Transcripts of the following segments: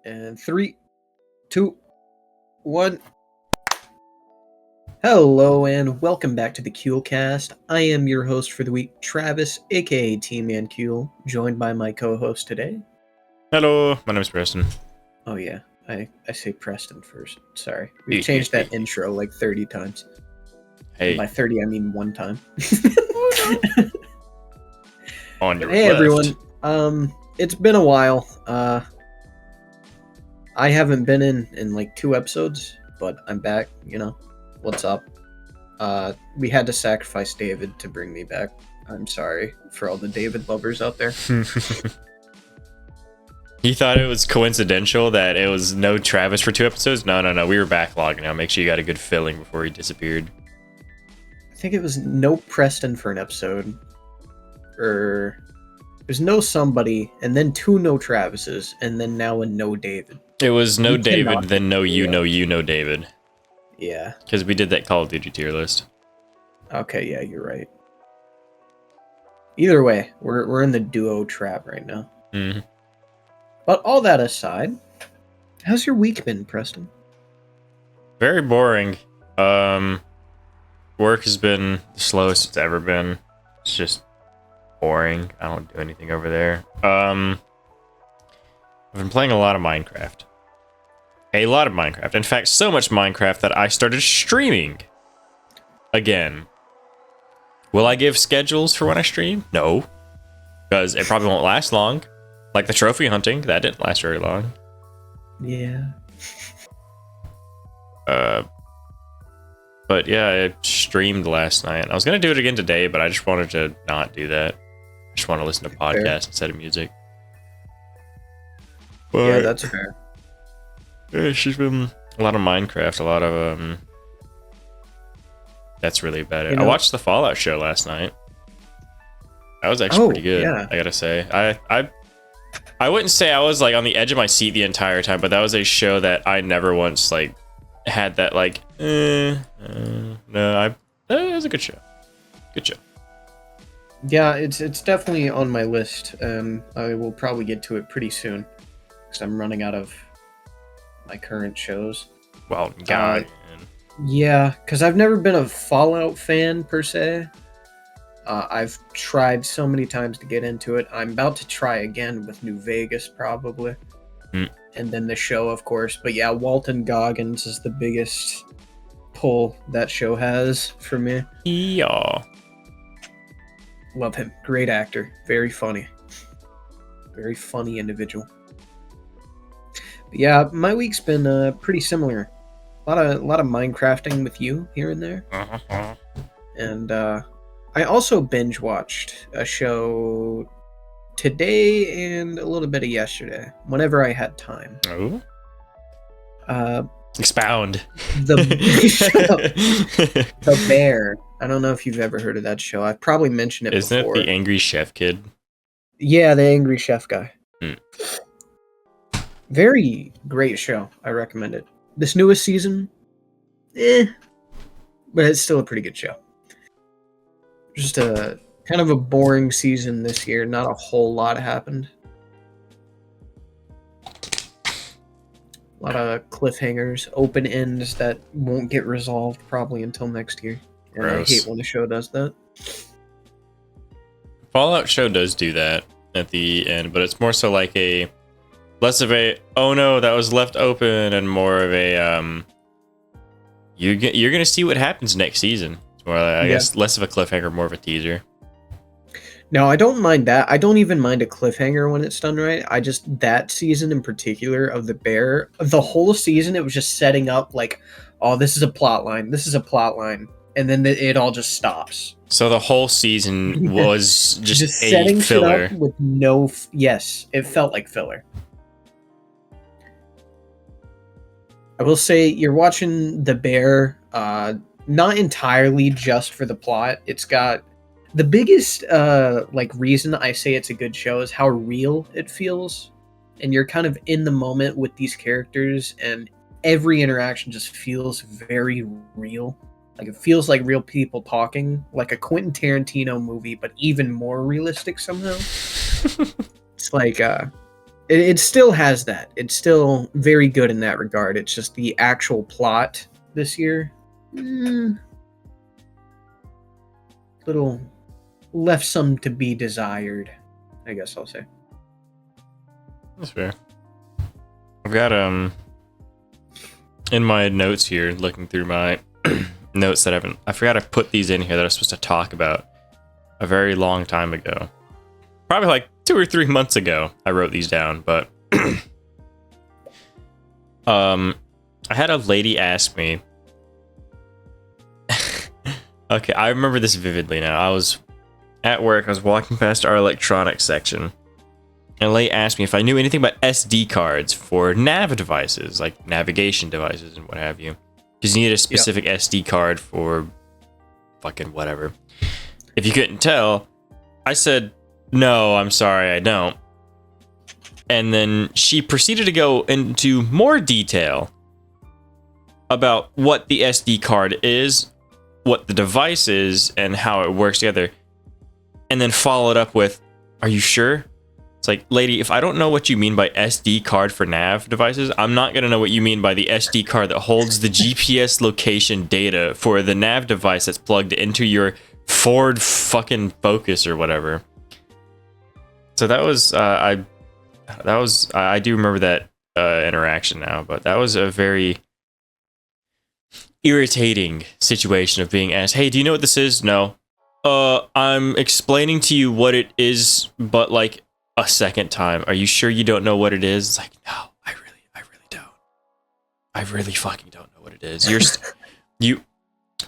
And 3, 2, 1. Hello and welcome back to the Kewlcast. I am your host for the week, Travis, aka T-Man Kewl, joined by my co-host today. Hello, my name is Preston. Oh yeah, I say Preston first. Sorry. We've changed that intro like 30 times. Hey. And by 30, I mean one time. On your Hey left. everyone. It's been a while. I haven't been in like 2 episodes, but I'm back, you know. What's up? We had to sacrifice David to bring me back. I'm sorry for all the David lovers out there. You thought it was coincidental that it was no Travis for 2 episodes? No. We were backlogging now. Make sure you got a good filling before he disappeared. I think it was no Preston for an episode. Or there's no somebody, and then 2 no Travises, and then now a no David. It was no David, cannot then no you, yeah. no you, no David. Yeah. Because we did that Call of Duty tier list. Okay, yeah, you're right. Either way, we're in the duo trap right now. Mm-hmm. But all that aside, how's your week been, Preston? Very boring. Work has been the slowest it's ever been. It's just boring. I don't do anything over there. I've been playing a lot of Minecraft. In fact, so much Minecraft that I started streaming again. Will I give schedules for when I stream? No, because it probably won't last long. Like the trophy hunting, that didn't last very long. Yeah. But yeah, I streamed last night. I was gonna do it again today, but I just wanted to not do that. I just want to listen to podcasts instead of music. But Yeah, that's fair. yeah, she's been a lot of Minecraft, a lot of that's really about it. You know, I watched the Fallout show last night. That was actually pretty good. Yeah. I gotta say, I wouldn't say I was like on the edge of my seat the entire time, but that was a show that I never once like had that like it was a good show. Good show. Yeah, it's definitely on my list. I will probably get to it pretty soon because I'm running out of my current shows. Well, God. Yeah, because I've never been a Fallout fan per se. I've tried so many times to get into it. I'm about to try again with New Vegas, probably. And then the show, of course. But yeah, Walton Goggins is the biggest pull that show has for me. Yeah. Love him. Great actor. Very funny. Very funny individual. But yeah, my week's been pretty similar. A lot of Minecrafting with you here and there. And I also binge watched a show today and a little bit of yesterday, whenever I had time. Oh. The Expound. Bear. I don't know if you've ever heard of that show. I've probably mentioned it Isn't before. it the Angry Chef Kid? Yeah, the Angry Chef guy. Very great show. I recommend it. This newest season, but it's still a pretty good show. Just a kind of a boring season this year. Not a whole lot happened. A lot of cliffhangers, open ends that won't get resolved probably until next year. And Gross. I hate when a show does that. Fallout show does do that at the end, but it's more so like a less of a oh no that was left open and more of a you're gonna see what happens next season. It's more like, I guess less of a cliffhanger, more of a teaser. No, I don't mind that. I don't even mind a cliffhanger when it's done right. I just, that season in particular of The Bear, the whole season, it was just setting up like, oh, this is a plot line. This is a plot line. And then it all just stops. So the whole season was just a setting filler. shit up with no, yes, it felt like filler. I will say you're watching The Bear, not entirely just for the plot. It's got the biggest like reason I say it's a good show is how real it feels, and you're kind of in the moment with these characters, and every interaction just feels very real. Like it feels like real people talking, like a Quentin Tarantino movie, but even more realistic somehow. It's like It still has that. It's still very good in that regard. It's just the actual plot this year, little left some to be desired, I guess I'll say. That's fair. I've got in my notes here, looking through my notes that I forgot to put these in here that I was supposed to talk about a very long time ago. Probably like 2 or 3 months ago, I wrote these down, but I had a lady ask me. Okay, I remember this vividly now. I was at work, I was walking past our electronics section, and a lady asked me if I knew anything about SD cards for nav devices, like navigation devices and what have you. Because you need a specific SD card for fucking whatever. If you couldn't tell, I said, no, I'm sorry, I don't. And then she proceeded to go into more detail about what the SD card is, what the device is, and how it works together. And then followed up with, are you sure? It's like, lady, if I don't know what you mean by SD card for nav devices, I'm not going to know what you mean by the SD card that holds the GPS location data for the nav device that's plugged into your Ford fucking Focus or whatever. So that was, I do remember that interaction now, but that was a very irritating situation of being asked, hey, do you know what this is? No. I'm explaining to you what it is, but like a second time. Are you sure you don't know what it is? It's like, no, I really don't. I really fucking don't know what it is.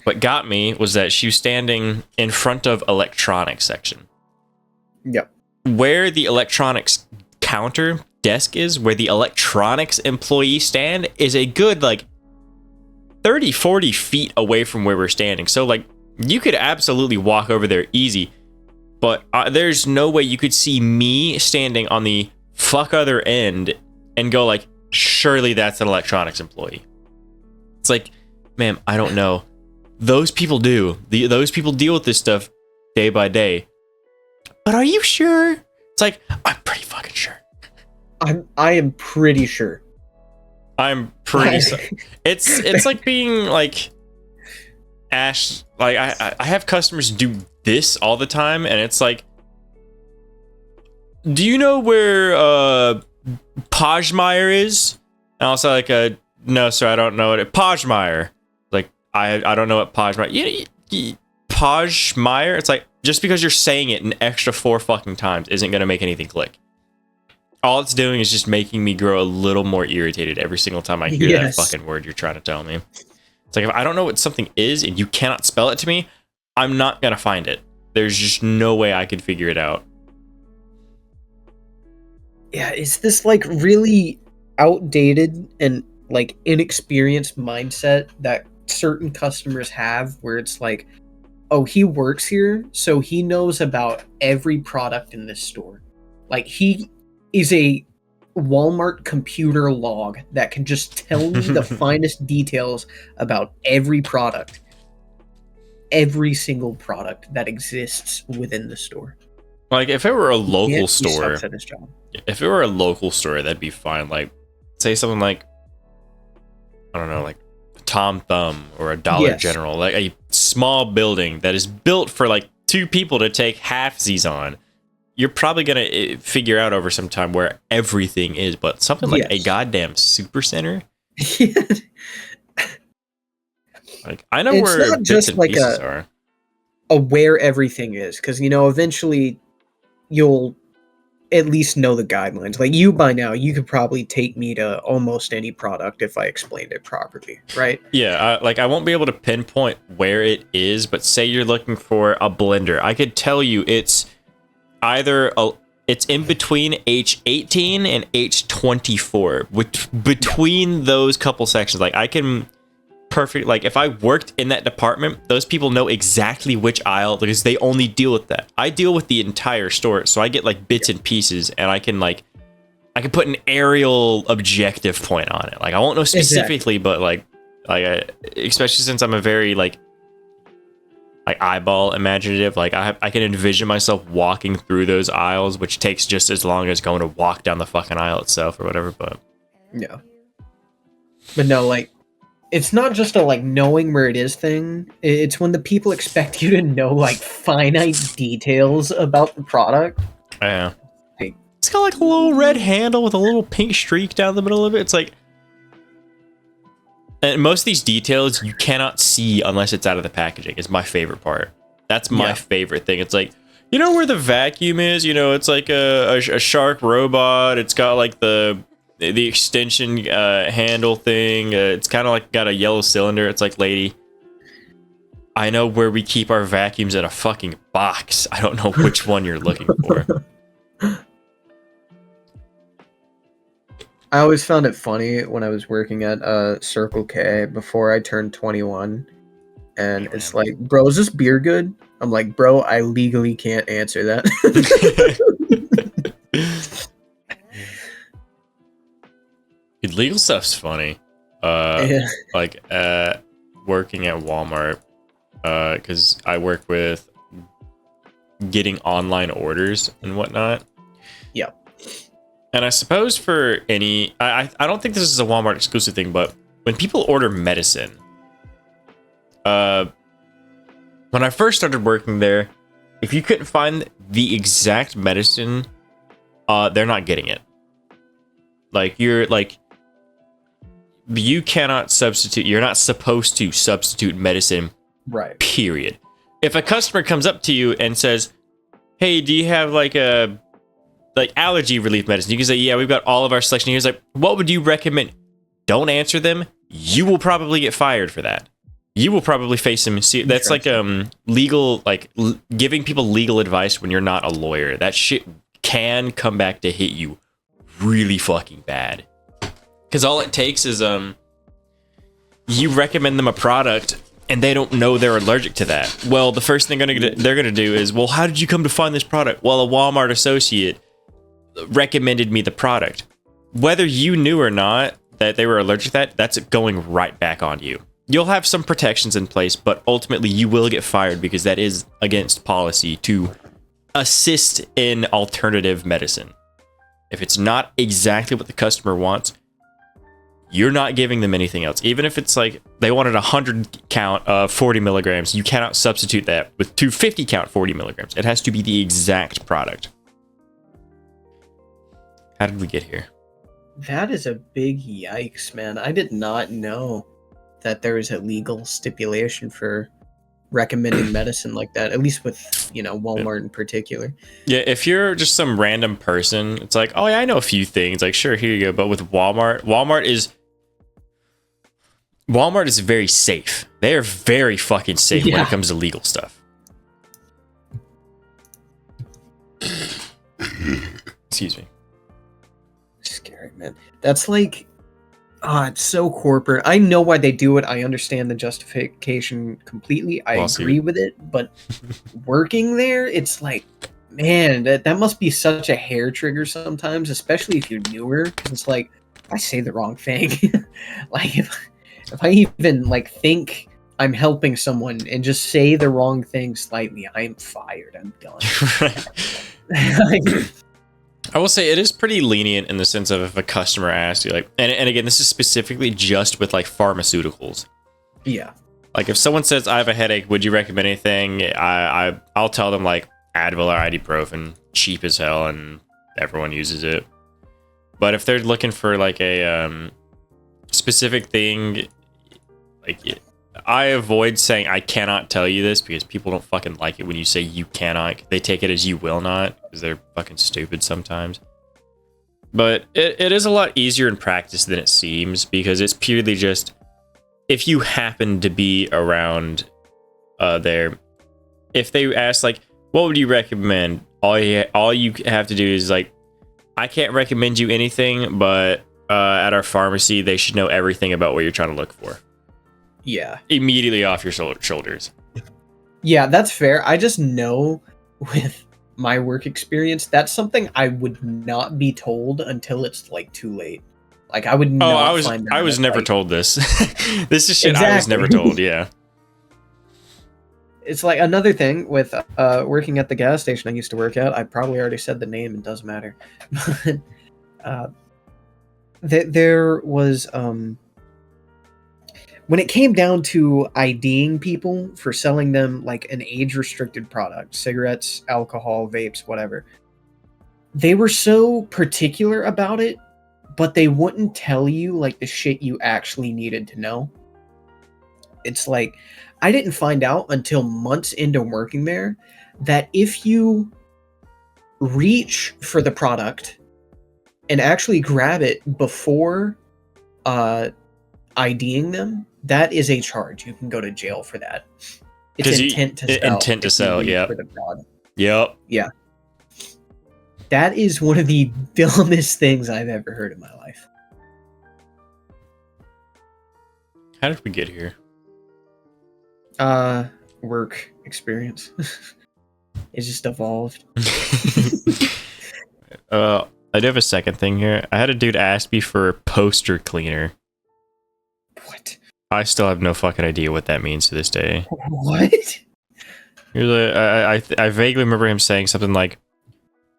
What got me was that she was standing in front of electronics section. Yep. Where the electronics counter desk is, where the electronics employee stand, is a good like 30, 40 feet away from where we're standing. So like you could absolutely walk over there easy, but there's no way you could see me standing on the fuck other end and go like, surely that's an electronics employee. It's like, ma'am, I don't know. Those people do. Those people deal with this stuff day by day. But are you sure? It's like, I'm pretty fucking sure. I am pretty sure. I'm pretty it's like being like Ash, like I have customers do this all the time, and it's like, do you know where Pajmeyer is? And I'll say like, no sir, I don't know what Pajmeyer. Like I don't know what Pajmeyer. Pajmeyer. It's like, just because you're saying it an extra 4 fucking times isn't gonna make anything click. All it's doing is just making me grow a little more irritated every single time I hear that fucking word you're trying to tell me. It's like, if I don't know what something is and you cannot spell it to me, I'm not gonna find it. There's just no way I could figure it out. Yeah, it's this like really outdated and like inexperienced mindset that certain customers have, where it's like, oh, he works here, so he knows about every product in this store. Like, he is a Walmart computer log that can just tell me the finest details about every product. Every single product that exists within the store. Like, if it were a local store, he sucks at his job. If it were a local store, that'd be fine. Like, say something like, I don't know, like Tom Thumb or a Dollar General, like a small building that is built for like 2 people to take halfsies on. You're probably gonna figure out over some time where everything is, but something like a goddamn super center. Like, I know where not bits just and like pieces are. Where everything is, because eventually you'll at least know the guidelines. Like, you by now, you could probably take me to almost any product if I explained it properly, right? Yeah, like I won't be able to pinpoint where it is, but say you're looking for a blender, I could tell you it's either it's in between H18 and H24, which between those couple sections. Like, I can like if I worked in that department, those people know exactly which aisle, because they only deal with that. I deal with the entire store, so I get like bits and pieces, and I can put an aerial objective point on it. Like, I won't know specifically, but like especially since I'm a very like like eyeball imaginative. Like I can envision myself walking through those aisles, which takes just as long as going to walk down the fucking aisle itself or whatever. But yeah, but no, like it's not just a like knowing where it is thing. It's when the people expect you to know like finite details about the product. yeah, Like, it's got like a little red handle with a little pink streak down the middle of it. It's like, and most of these details you cannot see unless it's out of the packaging. Is my favorite part. That's my favorite thing. It's like, you know where the vacuum is? You know, it's like a shark robot. It's got like the extension handle thing. It's kind of like got a yellow cylinder. It's like, lady, I know where we keep our vacuums in a fucking box. I don't know which one you're looking for. I always found it funny when I was working at Circle K before I turned 21, and it's like, bro, is this beer good? I'm like, bro, I legally can't answer that. Illegal stuff's funny. Like working at Walmart, because I work with getting online orders and whatnot. Yep. And I suppose for any, I don't think this is a Walmart exclusive thing, but when people order medicine, when I first started working there, if you couldn't find the exact medicine, they're not getting it. Like you cannot substitute. You're not supposed to substitute medicine. Right. Period. If a customer comes up to you and says, "Hey, do you have like a allergy relief medicine?" You can say, "Yeah, we've got all of our selection." Here's like, "What would you recommend?" Don't answer them. You will probably get fired for that. You will probably face some. That's like legal, like giving people legal advice when you're not a lawyer. That shit can come back to hit you really fucking bad. Because all it takes is you recommend them a product and they don't know they're allergic to that. Well, the first thing they're gonna do is, well, how did you come to find this product? Well, a Walmart associate recommended me the product. Whether you knew or not that they were allergic to that, that's going right back on you. You'll have some protections in place, but ultimately you will get fired because that is against policy to assist in alternative medicine. If it's not exactly what the customer wants, you're not giving them anything else. Even if it's like they wanted 100 count of 40 milligrams, you cannot substitute that with 250 count 40 milligrams. It has to be the exact product. How did we get here? That is a big yikes, man. I did not know that there is a legal stipulation for recommending medicine like that, at least with, Walmart in particular. Yeah, if you're just some random person, it's like, oh yeah, I know a few things. Like, sure, here you go. But with Walmart is very safe. They are very fucking safe when it comes to legal stuff. Excuse me. Scary, man. That's like, it's so corporate. I know why they do it. I understand the justification completely. I agree with it. But working there, it's like, man, that must be such a hair trigger sometimes, especially if you're newer. Because it's like, I say the wrong thing. Like, if I even like think I'm helping someone and just say the wrong thing slightly, I'm fired. I'm done. I will say it is pretty lenient in the sense of if a customer asks you, like, and again, this is specifically just with like pharmaceuticals. Yeah. Like if someone says, I have a headache, would you recommend anything? I'll tell them like Advil or ibuprofen, cheap as hell, and everyone uses it. But if they're looking for like a specific thing, like I avoid saying I cannot tell you this because people don't fucking like it when you say you cannot. They take it as you will not because they're fucking stupid sometimes. But it is a lot easier in practice than it seems because it's purely just if you happen to be around there. If they ask like, what would you recommend? All you have to do is like, I can't recommend you anything, but at our pharmacy, they should know everything about what you're trying to look for. Yeah. Immediately off your shoulders. Yeah, that's fair. I just know with my work experience, that's something I would not be told until it's like too late. Like I would not find out. I was never told this. This is shit Exactly. I was never told, yeah. It's like another thing with working at the gas station I used to work at. I probably already said the name. It doesn't matter. But there was when it came down to IDing people for selling them like an age-restricted product, cigarettes, alcohol, vapes, whatever. They were so particular about it, but they wouldn't tell you like the shit you actually needed to know. It's like I didn't find out until months into working there that if you reach for the product and actually grab it before IDing them, that is a charge. You can go to jail for that. It's intent to sell. Intent to sell, yeah. Yep. Yeah. That is one of the dumbest things I've ever heard in my life. How did we get here? Work experience. It just evolved. I do have a second thing here. I had a dude ask me for a poster cleaner. What? I still have no fucking idea what that means to this day. What? I vaguely remember him saying something like,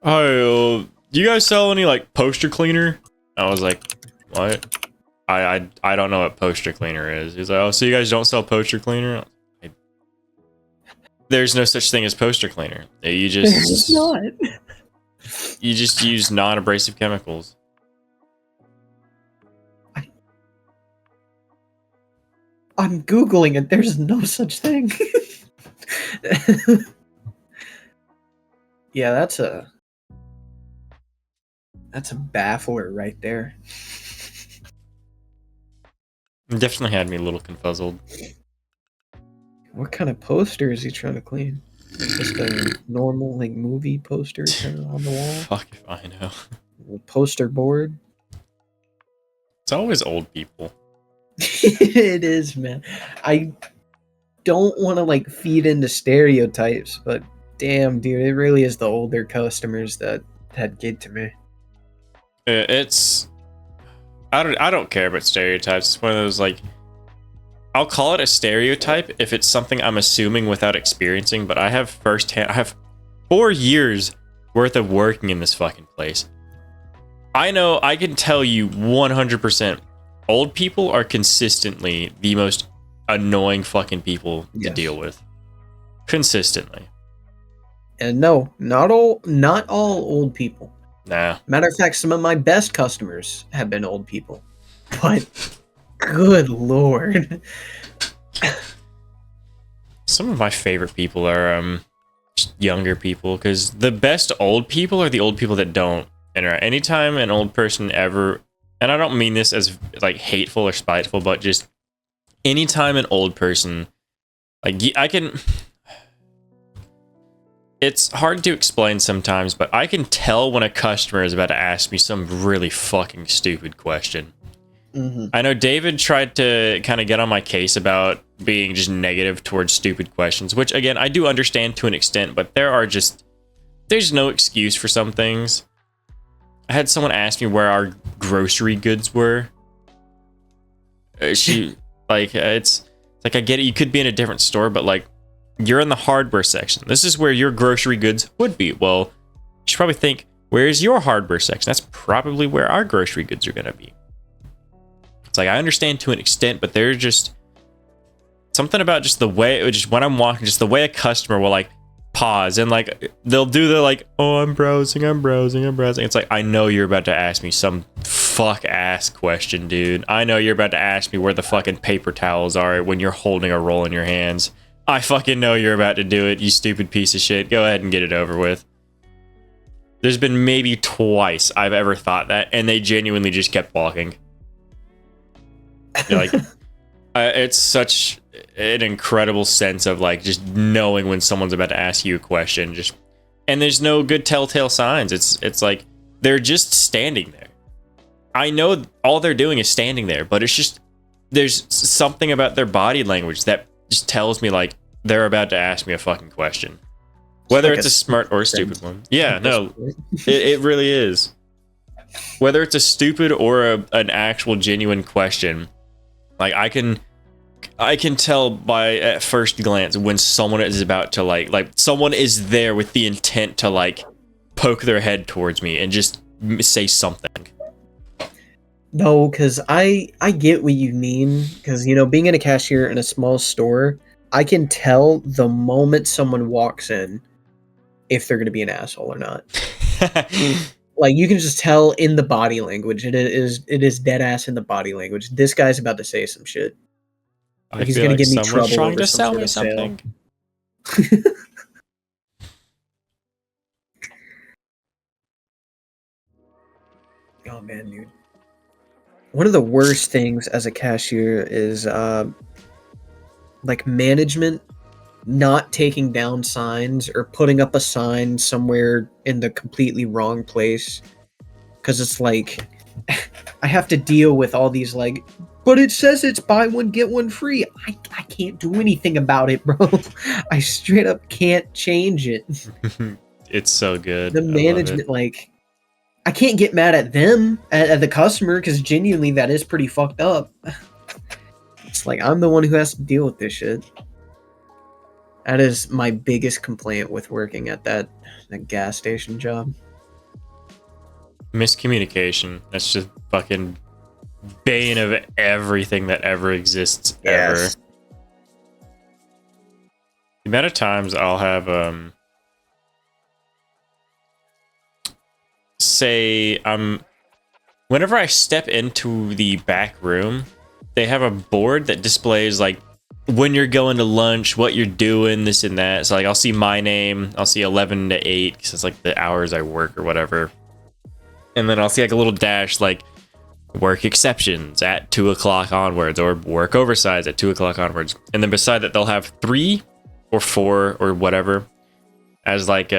"Oh, do you guys sell any like poster cleaner?" I was like, "What? I don't know what poster cleaner is." He's like, "Oh, so you guys don't sell poster cleaner?" There's no such thing as poster cleaner. You just There's not. You just use non-abrasive chemicals. I'm Googling it. There's no such thing. Yeah, that's a baffler right there. It definitely had me a little confuzzled. What kind of poster is he trying to clean? Just a normal like movie poster kind of on the wall? Fuck if I know. A poster board? It's always old people. It is, man. I don't want to like feed into stereotypes, but damn, dude, it really is the older customers that get to me. It's I don't care about stereotypes. It's one of those like I'll call it a stereotype if it's something I'm assuming without experiencing, but I have 4 years worth of working in this fucking place. I know I can tell you 100% old people are consistently the most annoying fucking people to deal with. Consistently. And no, not all old people. Nah. Matter of fact, some of my best customers have been old people. But good lord. Some of my favorite people are just younger people, because the best old people are the old people that don't interact. Anytime an old person ever, and I don't mean this as like hateful or spiteful, but just anytime an old person, like it's hard to explain sometimes, but I can tell when a customer is about to ask me some really fucking stupid question. Mm-hmm. I know David tried to kind of get on my case about being just negative towards stupid questions, which again, I do understand to an extent, but there's no excuse for some things. I had someone ask me where our grocery goods were. It's like, I get it, you could be in a different store, but like, you're in the hardware section. This is where your grocery goods would be. Well, you should probably think, where's your hardware section? That's probably where our grocery goods are going to be. It's like, I understand to an extent, but there's just something about just the way, just when I'm walking, just the way a customer will like pause and like, they'll do the like, oh, I'm browsing. It's like, I know you're about to ask me some fuck ass question, dude. I know you're about to ask me where the fucking paper towels are when you're holding a roll in your hands. I fucking know you're about to do it, you stupid piece of shit. Go ahead and get it over with. There's been maybe twice I've ever thought that, and they genuinely just kept walking. You're like, it's such an incredible sense of like just knowing when someone's about to ask you a question. And there's no good telltale signs. It's like they're just standing there. I know all they're doing is standing there, but it's just there's something about their body language that just tells me like they're about to ask me a fucking question, whether it's a smart or a stupid one. Yeah, no, it really is. Whether it's a stupid or an actual genuine question, like I can I can tell by at first glance when someone is about to like someone is there with the intent to like poke their head towards me and just say something. No, because I get what you mean. Because, you know, being in a cashier in a small store, I can tell the moment someone walks in if they're going to be an asshole or not. Like, you can just tell in the body language. It is dead ass in the body language. This guy's about to say some shit. Like, he's going to give me trouble trying over to some sell sort me of something. sale. Oh man, dude. One of the worst things as a cashier is like management not taking down signs or putting up a sign somewhere in the completely wrong place. Because it's like, I have to deal with all these like, but it says it's buy one, get one free. I can't do anything about it, bro. I straight up can't change it. It's so good. The management, like, I can't get mad at them, at the customer, because genuinely that is pretty fucked up. It's like, I'm the one who has to deal with this shit. That is my biggest complaint with working at that gas station job. Miscommunication. That's just fucking bane of everything that ever exists ever. Yes. The amount of times I'll have say whenever I step into the back room, they have a board that displays like when you're going to lunch, what you're doing, this and that. So like I'll see my name, I'll see 11 to 8 because it's like the hours I work or whatever. And then I'll see like a little dash like work exceptions at 2 o'clock onwards or work oversize at 2 o'clock onwards. And then beside that, they'll have 3 or 4 or whatever as like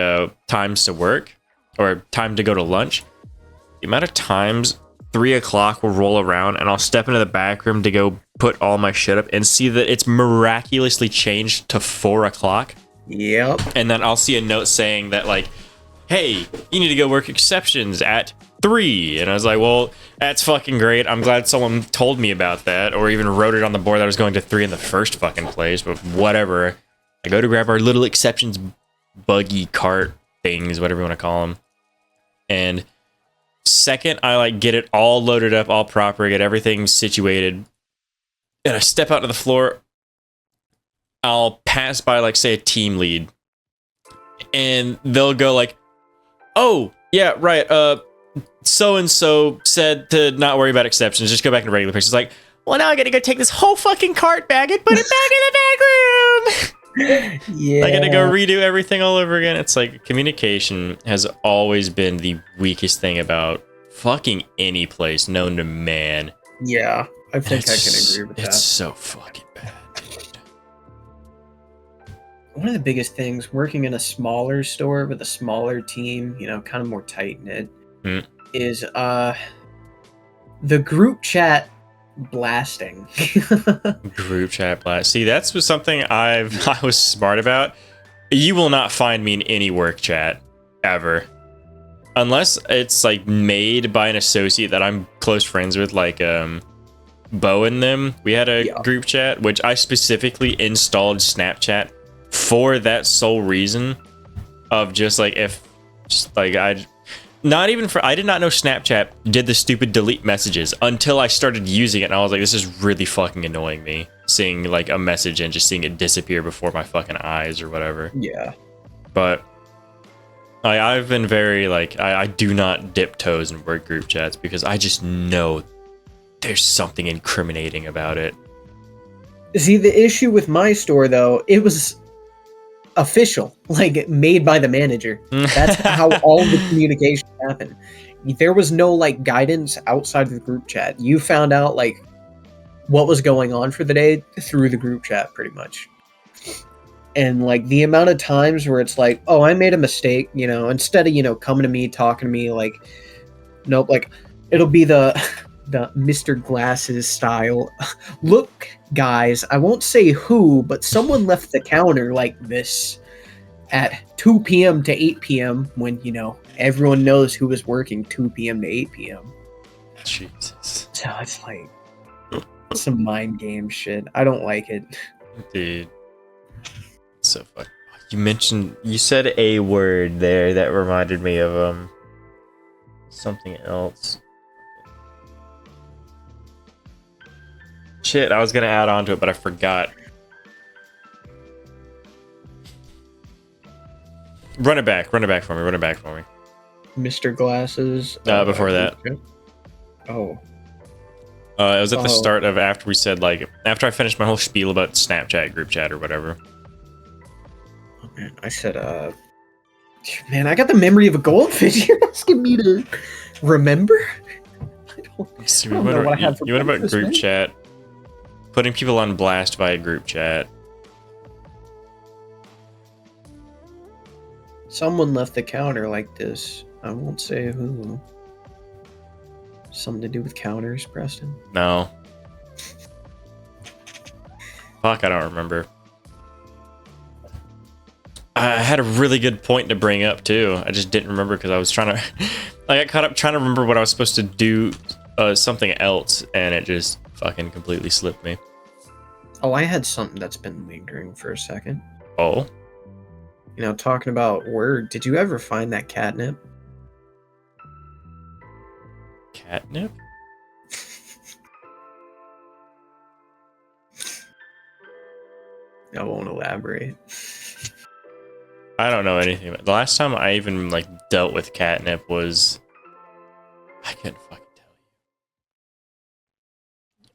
times to work or time to go to lunch. The amount of times 3 o'clock will roll around and I'll step into the back room to go put all my shit up and see that it's miraculously changed to 4 o'clock. Yep. And then I'll see a note saying that like, hey, you need to go work exceptions at 3. And I was like, well, that's fucking great. I'm glad someone told me about that or even wrote it on the board that I was going to 3 in the first fucking place, but whatever. I go to grab our little exceptions buggy cart things, whatever you want to call them. And second, I like get it all loaded up, all proper, get everything situated. And I step out to the floor. I'll pass by like say a team lead. And they'll go like, oh, yeah, right. So-and-so said to not worry about exceptions. Just go back to regular place. It's like, well, now I got to go take this whole fucking cart bag and put it back in the back room. Yeah. I got to go redo everything all over again. It's like communication has always been the weakest thing about fucking any place known to man. Yeah, I think I can agree with that. It's so fucking bad, dude. One of the biggest things working in a smaller store with a smaller team, you know, kind of more tight-knit, is the group chat blasting. Group chat blast. See, that's was something I was smart about. You will not find me in any work chat ever. Unless it's like made by an associate that I'm close friends with, like Bo and them. We had a group chat, which I specifically installed Snapchat for that sole reason of just like if just like I did not know Snapchat did the stupid delete messages until I started using it, and I was like, this is really fucking annoying me, seeing like a message and just seeing it disappear before my fucking eyes or whatever. Yeah. But I've been very like I do not dip toes in work group chats because I just know there's something incriminating about it. See, the issue with my store though, it was official, like made by the manager. That's how all the communication happened. There was no like guidance outside of the group chat. You found out like what was going on for the day through the group chat pretty much. And like the amount of times where it's like, oh, I made a mistake, you know, instead of, you know, coming to me, talking to me, like, nope, like it'll be the Mr. Glasses style. Look, guys, I won't say who, but someone left the counter like this at 2 p.m. to 8 p.m. when, you know, everyone knows who was working 2 p.m. to 8 p.m. Jesus. So it's like, Some mind game shit. I don't like it. Dude. So fuck. You said a word there that reminded me of something else. Shit, I was gonna add on to it, but I forgot. Run it back for me. Mr. Glasses. Before that. Oh. It was at the start of after we said, like, after I finished my whole spiel about Snapchat group chat or whatever. Oh, man, I said, man, I got the memory of a goldfish. You're asking me to remember? I don't know what I have for you went about breakfast, group man. chat. Putting people on blast via group chat. Someone left the counter like this. I won't say who. Something to do with counters, Preston? No. Fuck, I don't remember. I had a really good point to bring up too. I just didn't remember because I was trying to... I got caught up trying to remember what I was supposed to do something else, and it just fucking completely slipped me. Oh, I had something that's been lingering for a second. Oh? You know, talking about word, did you ever find that catnip? Catnip? I won't elaborate. I don't know anything about it. The last time I even, like, dealt with catnip was... I couldn't fucking tell you.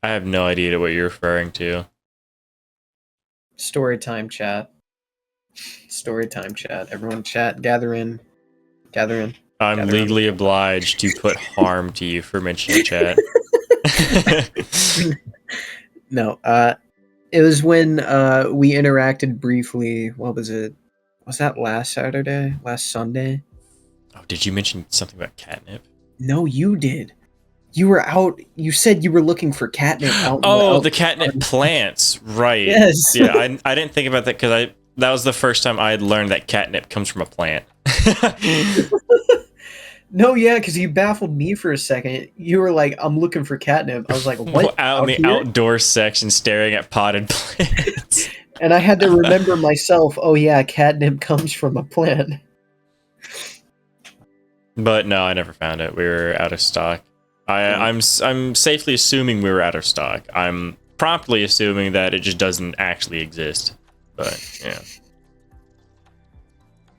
I have no idea what you're referring to. Storytime chat. Storytime chat. Everyone chat. Gather in. Gather in. I'm Gather legally obliged to put harm to you for mentioning chat. No, it was when we interacted briefly. What was it? Was that last Saturday? Last Sunday? Oh, did you mention something about catnip? No, you did. You were out. You said you were looking for catnip out. Oh, the catnip plants, right? Yes. Yeah, I didn't think about that because that was the first time I had learned that catnip comes from a plant. No, yeah, because you baffled me for a second. You were like, "I'm looking for catnip." I was like, "What?" Out in the here? outdoor section, staring at potted plants. And I had to remember myself. Oh yeah, catnip comes from a plant. But no, I never found it. We were out of stock. I'm safely assuming we were out of stock. I'm promptly assuming that it just doesn't actually exist. But yeah,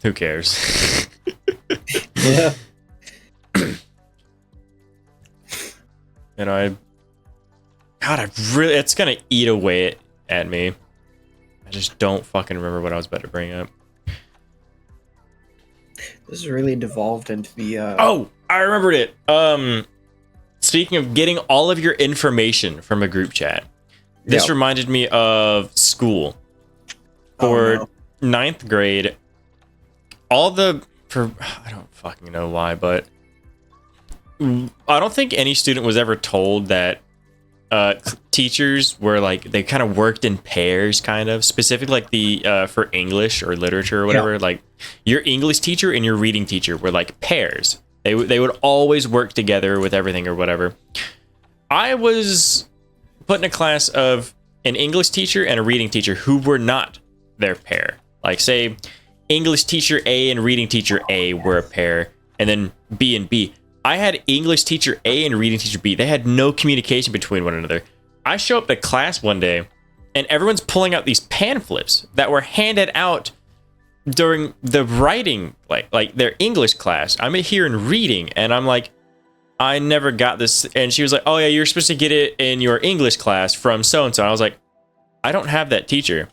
who cares? Yeah. You know, it's gonna eat away at me. I just don't fucking remember what I was about to bring up. This has really devolved into the. Oh, I remembered it. Speaking of getting all of your information from a group chat, this reminded me of school. For ninth grade, I don't fucking know why, but I don't think any student was ever told that teachers were like, they kind of worked in pairs, kind of specific, like the for English or literature or whatever. Like your English teacher and your reading teacher were like pairs. They would always work together with everything or whatever. I was put in a class of an English teacher and a reading teacher who were not their pair. Like, say English teacher A and reading teacher A were a pair, and then B and B. I had English teacher A and reading teacher B. They had no communication between one another. I show up to class one day, and everyone's pulling out these pamphlets that were handed out during the writing, like their English class. I'm here in reading, and I'm like, I never got this. And she was like, oh yeah, you're supposed to get it in your English class from so-and-so. I was like, I don't have that teacher.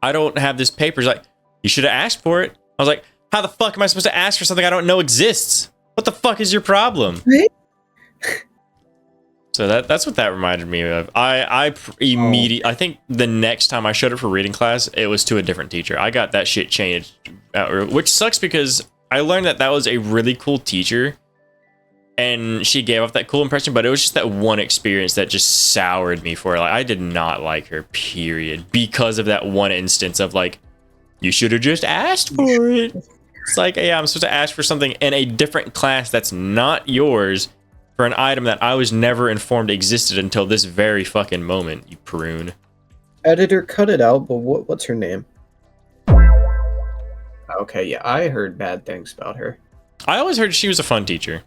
I don't have this paper. She's like, you should have asked for it. I was like, how the fuck am I supposed to ask for something I don't know exists? What the fuck is your problem? So that's what that reminded me of. I think the next time I showed up for reading class, it was to a different teacher. I got that shit changed, which sucks because I learned that was a really cool teacher, and she gave off that cool impression. But it was just that one experience that just soured me for her. Like, I did not like her, period, because of that one instance of like, you should have just asked for it. It's like, yeah, I'm supposed to ask for something in a different class that's not yours. for an item that I was never informed existed until this very fucking moment, you prune. Editor, cut it out, but what's her name? Okay, yeah, I heard bad things about her. I always heard she was a fun teacher.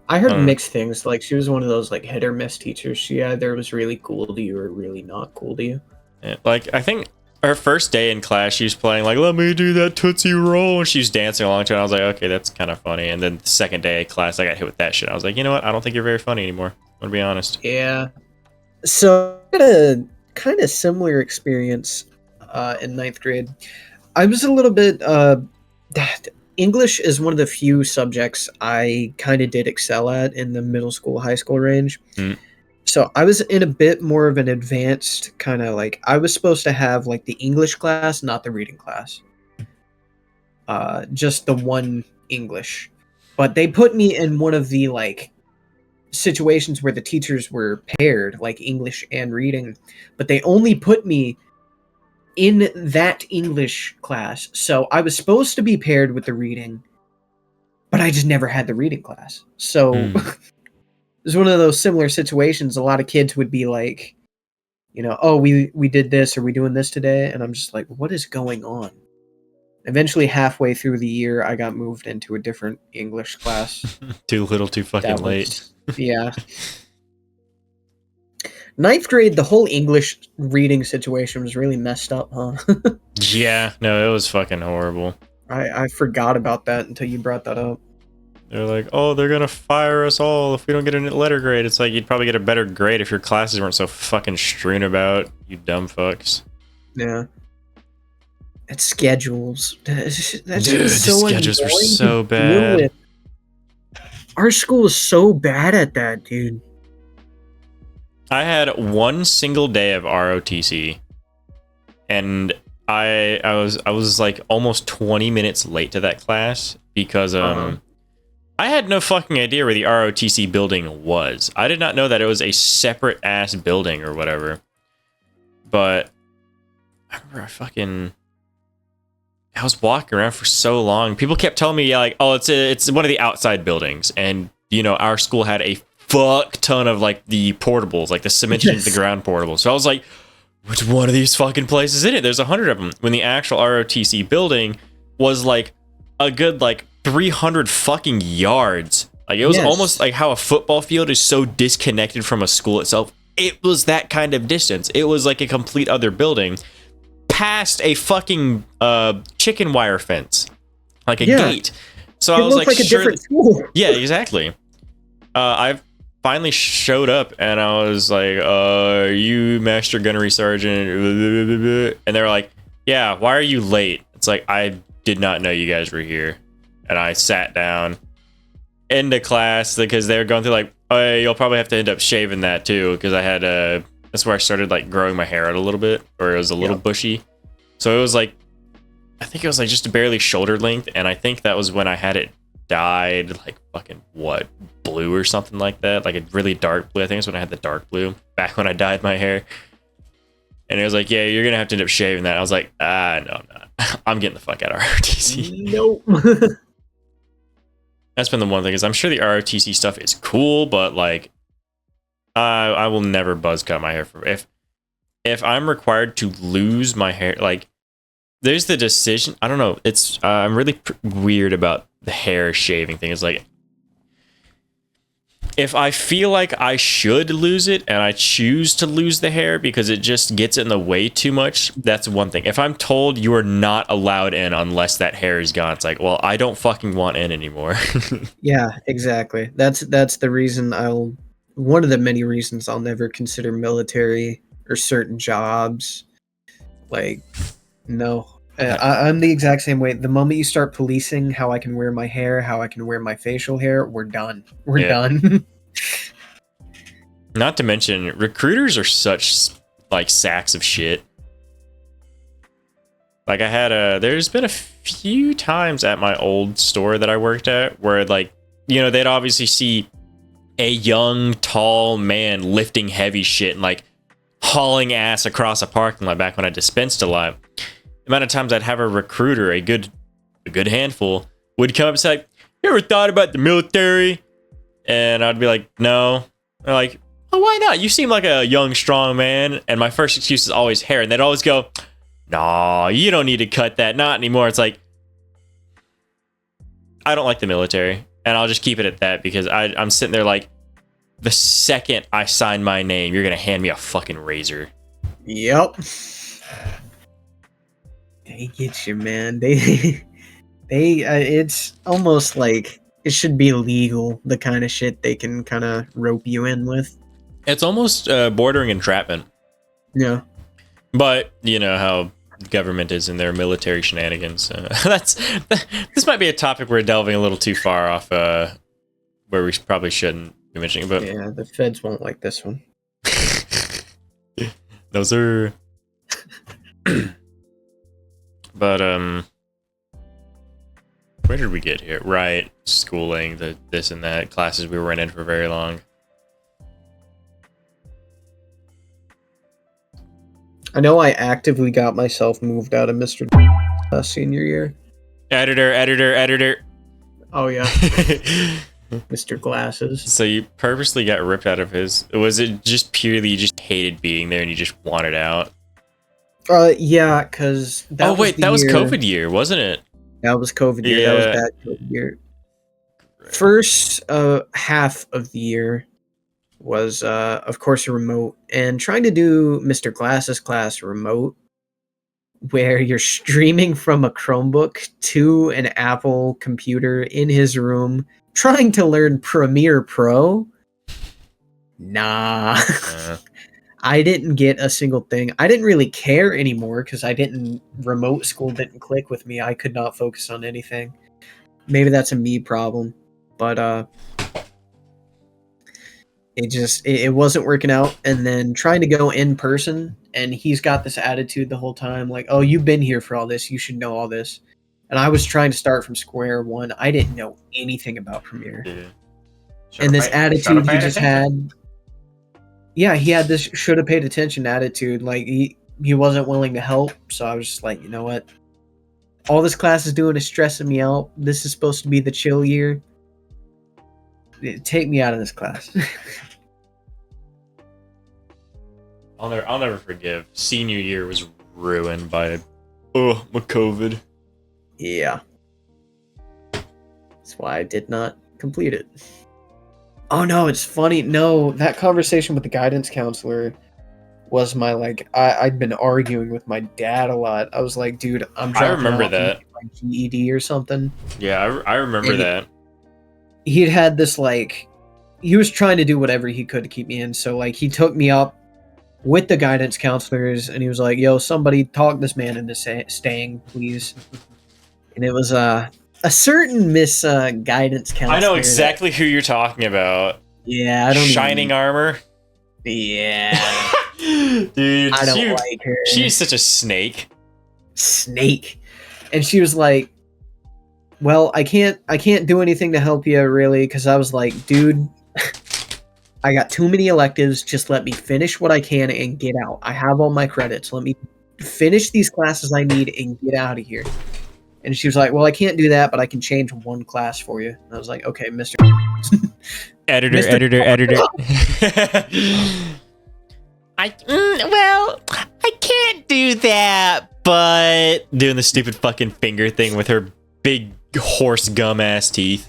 I heard mixed things. Like, she was one of those, like, hit or miss teachers. She either was really cool to you or really not cool to you. Yeah, like, I think her first day in class, she was playing, like, let me do that Tootsie Roll, and she was dancing along to it. I was like, okay, that's kind of funny. And then the second day of class, I got hit with that shit. I was like, you know what? I don't think you're very funny anymore. I'm gonna be honest. Yeah. So, I had a kind of similar experience in 9th grade. I was a little bit... English is one of the few subjects I kind of did excel at in the middle school, high school range. Mm. So I was in a bit more of an advanced kind of like, I was supposed to have like the English class, not the reading class. Just the one English. But they put me in one of the like situations where the teachers were paired, like English and reading. But they only put me in that English class. So I was supposed to be paired with the reading, but I just never had the reading class. So it was one of those similar situations. A lot of kids would be like, you know, oh, we did this, or we doing this today? And I'm just like, what is going on? Eventually, halfway through the year, I got moved into a different English class. Too little, too fucking late. Yeah. 9th grade, the whole English reading situation was really messed up, huh? Yeah, no, it was fucking horrible. I forgot about that until you brought that up. They're like, oh, they're gonna fire us all if we don't get a letter grade. It's like, you'd probably get a better grade if your classes weren't so fucking strewn about, you dumb fucks. Yeah. It's schedules. That's Dude, so the schedules were so bad. Our school is so bad at that, dude. I had one single day of ROTC, and I was like almost 20 minutes late to that class because I had no fucking idea where the ROTC building was. I did not know that it was a separate ass building or whatever. But I remember I was walking around for so long. People kept telling me, yeah, like, oh, it's one of the outside buildings, and you know, our school had a fuck ton of like the portables, like the cemented into the ground portables. So I was like, which one of these fucking places is it? There's 100 of them. When the actual ROTC building was like a good like 300 fucking yards. Like it was almost like how a football field is so disconnected from a school itself. It was that kind of distance. It was like a complete other building past a fucking chicken wire fence, like a gate. So I was like a different school. Yeah, exactly. I've finally showed up, and I was like, are you Master Gunnery Sergeant? And they were like, yeah, why are you late? It's like, I did not know you guys were here. And I sat down into class because they were going through like, oh, you'll probably have to end up shaving that too, because I had that's where I started like growing my hair out a little bit, or it was a little bushy. So it was like, I think it was like just barely shoulder length, and I think that was when I had it dyed like fucking blue or something like that, like a really dark blue. I think it's when I had the dark blue back when I dyed my hair. And it was like, yeah, you're gonna have to end up shaving that. I was like, no, I'm not. I'm getting the fuck out of ROTC. Nope. That's been the one thing, is I'm sure the ROTC stuff is cool, but like I will never buzz cut my hair for if I'm required to lose my hair. Like, there's the decision. I don't know. It's I'm really weird about the hair shaving thing. Is like, if I feel like I should lose it and I choose to lose the hair because it just gets in the way too much, that's one thing. If I'm told you are not allowed in unless that hair is gone, it's like, well, I don't fucking want in anymore. Yeah, exactly. That's the reason one of the many reasons I'll never consider military or certain jobs. Like, no. I'm the exact same way. The moment you start policing how I can wear my hair, how I can wear my facial hair, we're done. We're done. Not to mention, recruiters are such like sacks of shit. Like, I had there's been a few times at my old store that I worked at where, like, you know, they'd obviously see a young, tall man lifting heavy shit and like hauling ass across a parking lot back when I dispensed a lot. The amount of times I'd have a recruiter, a good handful, would come up and say, you ever thought about the military? And I'd be like, no. They're like, oh, why not? You seem like a young, strong man. And my first excuse is always hair. And they'd always go, no, you don't need to cut that. Not anymore. It's like, I don't like the military. And I'll just keep it at that because I'm sitting there like, the second I sign my name, you're going to hand me a fucking razor. Yep. They get you, man. They it's almost like it should be illegal, the kind of shit they can kind of rope you in with. It's almost bordering entrapment. Yeah. But you know how government is in their military shenanigans. This might be a topic we're delving a little too far off where we probably shouldn't be mentioning. But yeah, the feds won't like this one. Those are. But where did we get here? Right, schooling, the this and that, classes we weren't in for very long. I know I actively got myself moved out of Mr. Senior year. Editor. Oh yeah. Mr. Glasses. So you purposely got ripped out of his. Was it just purely you just hated being there and you just wanted out? Yeah, because that was COVID year, wasn't it? That was COVID year. Yeah. That was bad COVID year. First half of the year was of course a remote, and trying to do Mr. Glasses class remote where you're streaming from a Chromebook to an Apple computer in his room trying to learn Premiere Pro. Nah. I didn't get a single thing. I didn't really care anymore because remote school didn't click with me. I could not focus on anything. Maybe that's a me problem, but it wasn't working out. And then trying to go in person, and he's got this attitude the whole time, like, oh, you've been here for all this, you should know all this. And I was trying to start from square one. I didn't know anything about Premiere. Yeah. And this attitude he just had. Yeah, he had this should have paid attention attitude. Like he wasn't willing to help. So I was just like, you know what? All this class is doing is stressing me out. This is supposed to be the chill year. Take me out of this class. I'll never forgive. Senior year was ruined by my COVID. Yeah. That's why I did not complete it. Oh no, it's funny. No, that conversation with the guidance counselor was my I'd been arguing with my dad a lot. I was like, dude, I'm dropping I remember out that. my GED or something. Yeah, I remember that. He'd had this he was trying to do whatever he could to keep me in. So he took me up with the guidance counselors and he was like, yo, somebody talk this man into staying, please. And it was a certain Miss Guidance Counselor. I know exactly who you're talking about. Yeah, I don't Shining Armor. Yeah. Dude, I don't like her. She's such a snake. And she was like, well, I can't do anything to help you really, because I was like, dude, I got too many electives. Just let me finish what I can and get out. I have all my credits. Let me finish these classes I need and get out of here. And she was like, well, I can't do that, but I can change one class for you. And I was like, okay, Mr. Editor. I can't do that, but doing the stupid fucking finger thing with her big horse gum ass teeth.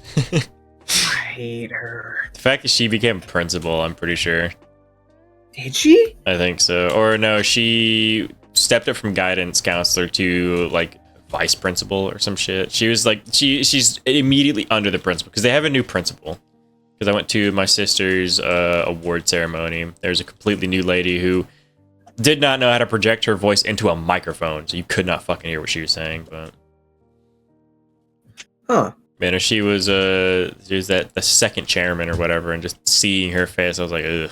I hate her. The fact that she became principal, I'm pretty sure. Did she? I think so. Or no, she stepped up from guidance counselor to vice principal or some shit. She was she's immediately under the principal because they have a new principal. Because I went to my sister's award ceremony. There's a completely new lady who did not know how to project her voice into a microphone, so you could not fucking hear what she was saying. But man, if she was the second chairman or whatever, and just seeing her face, I was like, ugh.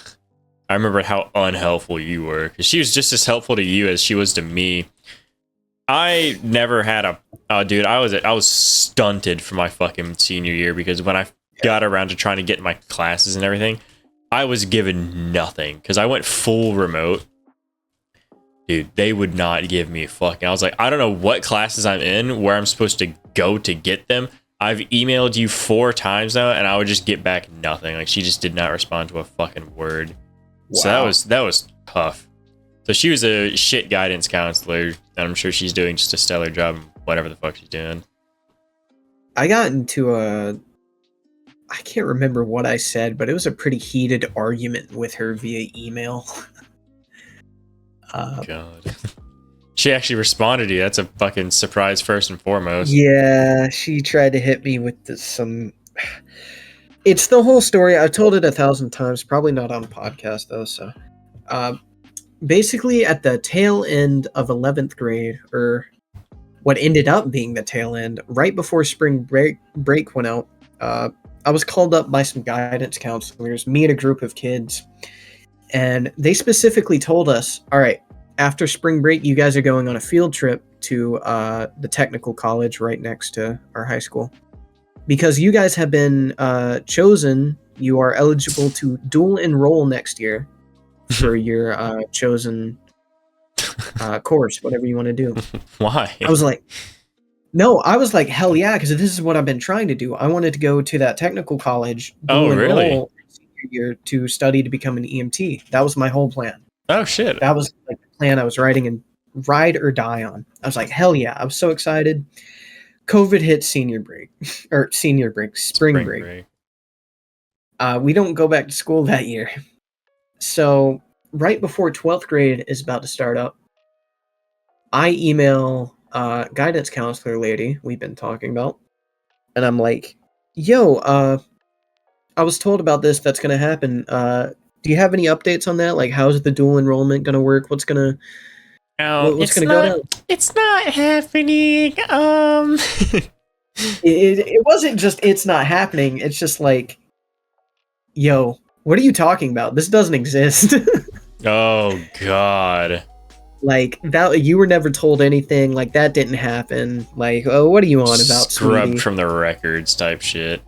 I remember how unhelpful you were because she was just as helpful to you as she was to me. I never had dude, I was stunted for my fucking senior year because when I got around to trying to get my classes and everything, I was given nothing because I went full remote. Dude, they would not give me fucking. I was like, I don't know what classes I'm in, where I'm supposed to go to get them. I've emailed you 4 times now, and I would just get back nothing. Like, she just did not respond to a fucking word. Wow. So that was tough. So she was a shit guidance counselor, and I'm sure she's doing just a stellar job in whatever the fuck she's doing. I got into I can't remember what I said, but it was a pretty heated argument with her via email. God. She actually responded to you. That's a fucking surprise first and foremost. Yeah, she tried to hit me with some... It's the whole story. I've told it 1,000 times, probably not on podcast though, so... Basically, at the tail end of 11th grade, or what ended up being the tail end, right before spring break went out, I was called up by some guidance counselors, me and a group of kids, and they specifically told us, all right, after spring break, you guys are going on a field trip to the technical college right next to our high school. Because you guys have been chosen, you are eligible to dual enroll next year for your chosen course, whatever you want to do. Why? I was like, hell yeah, because this is what I've been trying to do. I wanted to go to that technical college, dual enroll senior year to study to become an EMT. That was my whole plan. Oh shit. That was like the plan I was writing and ride or die on. I was like, hell yeah. I was so excited. COVID hit spring break. We don't go back to school that year. So right before 12th grade is about to start up, I email guidance counselor lady we've been talking about, and I'm like, yo, I was told about this that's going to happen. Do you have any updates on that? Like, how's the dual enrollment going to work? What's going to go down? It's not happening. It wasn't just it's not happening. It's just like, yo, what are you talking about? This doesn't exist. Oh God. Like, that, you were never told anything. Like, that didn't happen. Like, oh, what are you on about, scrubbed sweetie? From the records type shit.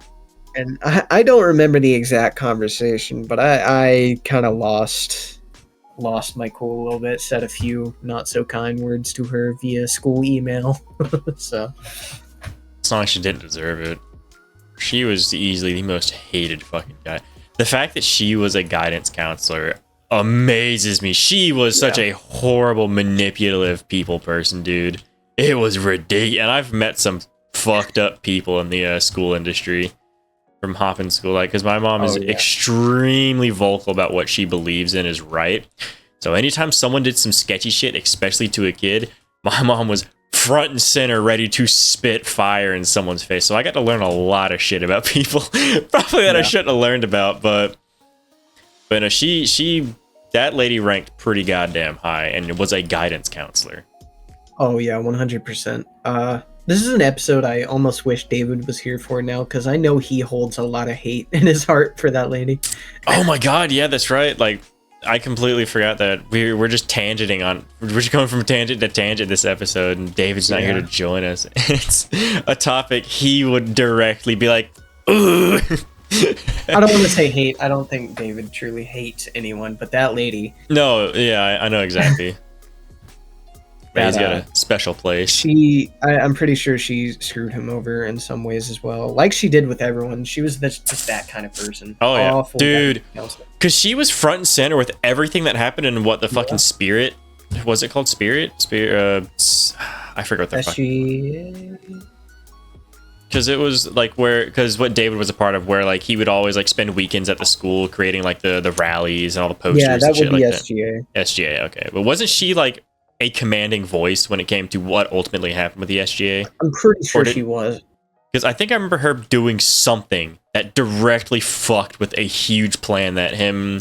And I don't remember the exact conversation, but I kind of lost my cool a little bit, said a few not so kind words to her via school email. So it's not like she didn't deserve it. She was easily the most hated fucking guy. The fact that she was a guidance counselor amazes me. She was such a horrible, manipulative people person, dude. It was ridiculous. And I've met some fucked up people in the school industry from hopping school, like, because my mom is extremely vocal about what she believes in is right. So anytime someone did some sketchy shit, especially to a kid, my mom was front and center, ready to spit fire in someone's face. So I got to learn a lot of shit about people, probably that I shouldn't have learned about. But no, she that lady ranked pretty goddamn high and was a guidance counselor. Oh yeah, 100%. This is an episode I almost wish David was here for now, because I know he holds a lot of hate in his heart for that lady. Oh my god, yeah, that's right. Like, I completely forgot that we're just tangenting on. We're just going from tangent to tangent this episode, and David's not here to join us. It's a topic he would directly be like, ugh. I don't want to say hate. I don't think David truly hates anyone, but that lady. No, yeah, I know exactly. He's got a special place. I'm pretty sure she screwed him over in some ways as well. Like she did with everyone. She was just that kind of person. Oh, yeah. Awful, dude. Because she was front and center with everything that happened in what the fucking Spirit... Was it called Spirit? I forgot what the fuck. Because it was like because what David was a part of, where like he would always like spend weekends at the school creating like the rallies and all the posters. Yeah, that and shit would be like SGA. That. SGA, okay. But wasn't she like a commanding voice when it came to what ultimately happened with the SGA? I'm pretty sure she was. Because I think I remember her doing something that directly fucked with a huge plan that him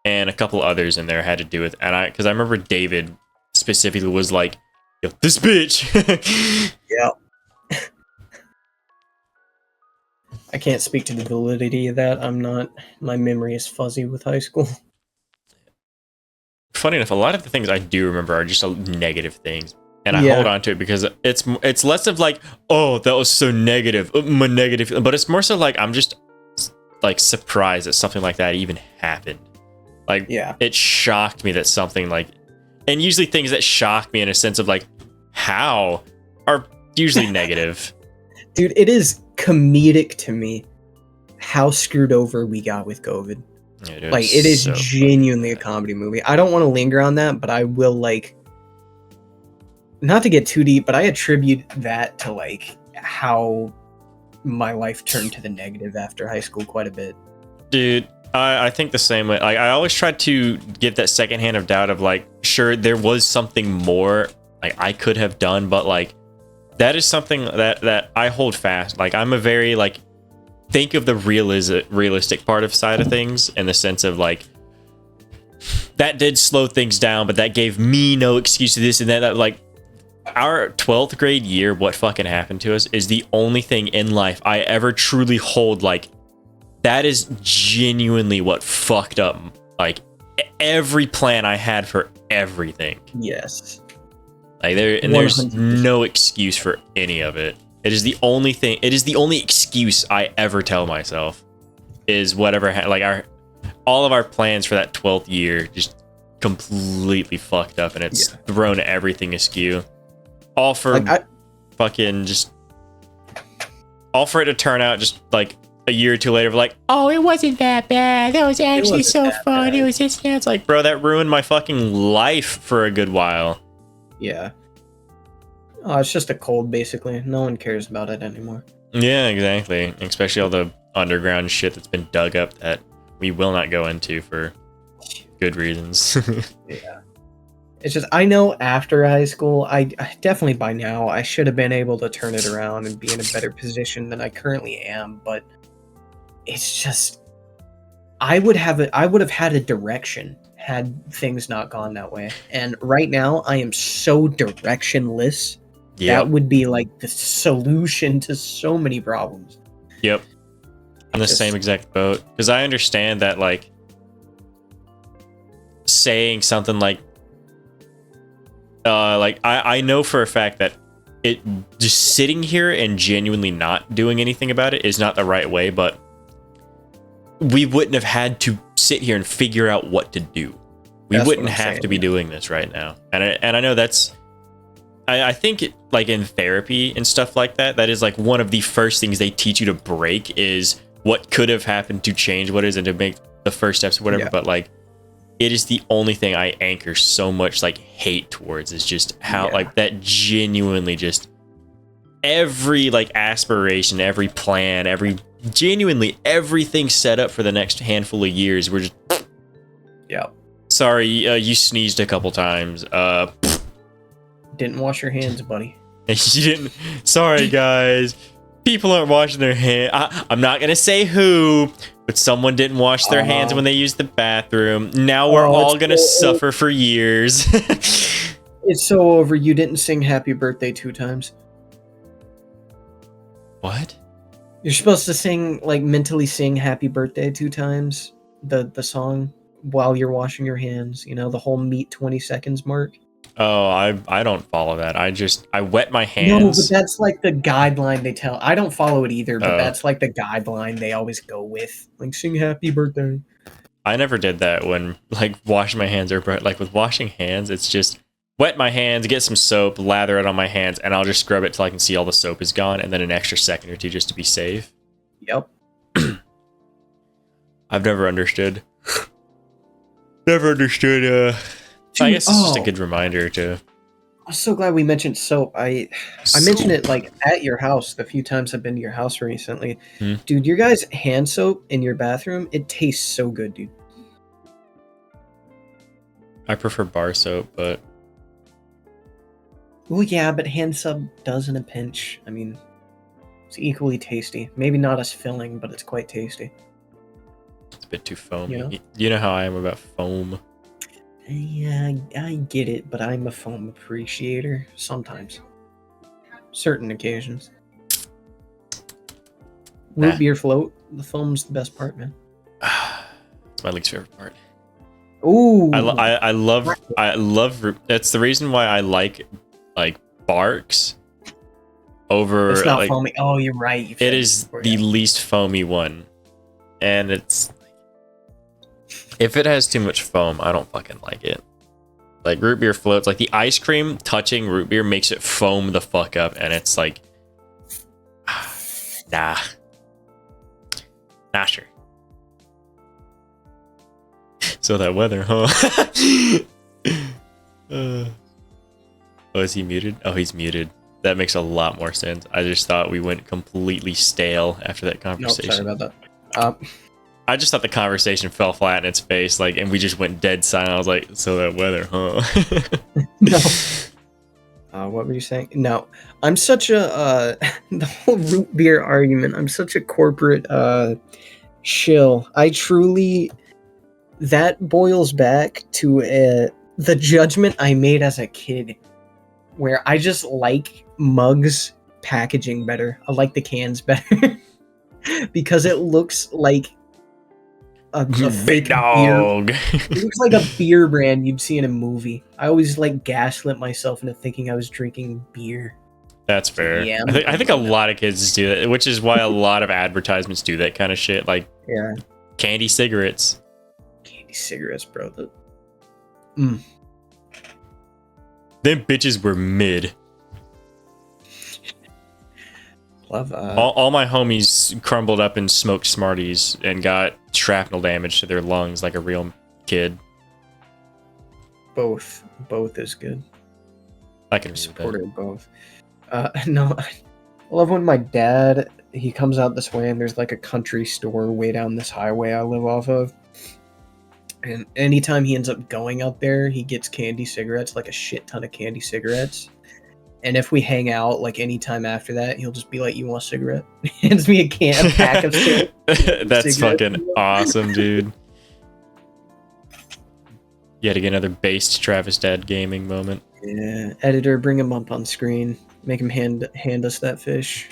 and a couple others in there had to do with. And because I remember David specifically was like, yo, this bitch. Yeah. I can't speak to the validity of that. My memory is fuzzy with high school. Funny enough, a lot of the things I do remember are just negative things, and I hold on to it because it's less of like, oh, that was so negative, but it's more so like I'm just like surprised that something like that even happened. Like, it shocked me that something like, and usually things that shock me in a sense of like how are usually negative. Dude, it is comedic to me how screwed over we got with COVID. Like, it is so genuinely a comedy movie. I don't want to linger on that, but I will, like, not to get too deep, but I attribute that to, like, how my life turned to the negative after high school quite a bit. Dude, I think the same way. Like, I always try to give that second hand of doubt of, like, sure, there was something more like I could have done, but, like, that is something that I hold fast. Like, I'm a very, like, think of the realistic part of side of things, in the sense of, like, that did slow things down, but that gave me no excuse to this and that. Like, our 12th grade year, what fucking happened to us is the only thing in life I ever truly hold, like, that is genuinely what fucked up, like, every plan I had for everything. Yes. Like, there's no excuse for any of it. It is the only thing. It is the only excuse I ever tell myself, is whatever. Like, all of our plans for that 12th year just completely fucked up, and it's thrown everything askew. All for fucking just. All for it to turn out just like a year or two later, like, oh, it wasn't that bad. That was actually so fun. It was just, yeah. It's like, bro, that ruined my fucking life for a good while. Yeah. Oh, it's just a cold, basically. No one cares about it anymore. Yeah, exactly. Especially all the underground shit that's been dug up that we will not go into for good reasons. Yeah. It's just, I know after high school, I definitely by now, I should have been able to turn it around and be in a better position than I currently am, but it's just, I would have had a direction had things not gone that way. And right now, I am so directionless. Yep. That would be like the solution to so many problems. Yep. I'm the same exact boat. Because I understand that, like, saying something like I know for a fact that it just sitting here and genuinely not doing anything about it is not the right way, but we wouldn't have had to sit here and figure out what to do. We wouldn't have to be doing this right now. And I know that's, I think it, like, in therapy and stuff like that, that is like one of the first things they teach you to break is what could have happened to change what is and to make the first steps or whatever. Yeah. But, like, it is the only thing I anchor so much, like, hate towards, is just how, like, that genuinely just every, like, aspiration, every plan, genuinely everything set up for the next handful of years, we're just, sorry, you sneezed a couple times. Didn't wash your hands, buddy. You didn't. Sorry, guys. People aren't washing their hands. I'm not gonna say who, but someone didn't wash their hands when they used the bathroom. Now we're all gonna suffer for years. It's so over. You didn't sing "Happy Birthday" 2 times. What? You're supposed to sing, like, mentally sing "Happy Birthday" 2 times. The song while you're washing your hands. You know, the whole meet 20 seconds mark. Oh, I don't follow that. I wet my hands. No, but that's like the guideline they tell. I don't follow it either, but that's like the guideline they always go with. Like, sing "Happy Birthday." I never did that when, like, washing my hands, or like with washing hands, it's just wet my hands, get some soap, lather it on my hands, and I'll just scrub it till I can see all the soap is gone, and then an extra second or two just to be safe. Yep. I've never understood. I guess it's just a good reminder to. I'm so glad we mentioned soap. I mentioned it, like, at your house the few times I've been to your house recently. Dude, your guys' hand soap in your bathroom, it tastes so good, dude. I prefer bar soap, but. Well, yeah, but hand soap does in a pinch. I mean, it's equally tasty. Maybe not as filling, but it's quite tasty. It's a bit too foamy. You know how I am about foam. Yeah, I get it, but I'm a foam appreciator sometimes. Certain occasions. Root beer float. The foam's the best part, man. It's my least favorite part. Ooh. I love root. That's the reason why I like Barks over. It's not like, foamy. Oh, you're right. It is the least foamy one, and it's. If it has too much foam, I don't fucking like it. Like, root beer floats, like, the ice cream touching root beer makes it foam the fuck up, and it's like, Nah. Not sure. So that weather, huh? Oh, is he muted? Oh, he's muted. That makes a lot more sense. I just thought we went completely stale after that conversation. No, sorry about that. I just thought the conversation fell flat in its face, like, and we just went dead silent. I was like, so that weather, huh? No. What were you saying? No, I'm such a the whole root beer argument. I'm such a corporate shill. I truly, that boils back to the judgment I made as a kid, where I just like mugs packaging better. I like the cans better because it looks like a fake dog. Beer. It looks like a beer brand you'd see in a movie. I always like gaslit myself into thinking I was drinking beer. That's fair. Yeah, I think a lot of kids do that, which is why a lot of advertisements do that kind of shit, like candy cigarettes. Candy cigarettes, bro. Them bitches were mid. Love all my homies crumbled up and smoked Smarties and got shrapnel damage to their lungs like a real kid. Both is good. I can support it both. No, I love when my dad, he comes out this way and there's like a country store way down this highway I live off of. And anytime he ends up going out there, he gets candy cigarettes, like a shit ton of candy cigarettes. And if we hang out, like anytime after that, he'll just be like, "You want a cigarette?" Hands me a pack of cigarettes. That's fucking awesome, dude. Yet again, another based Travis Dad gaming moment. Yeah, editor, bring him up on screen. Make him hand us that fish.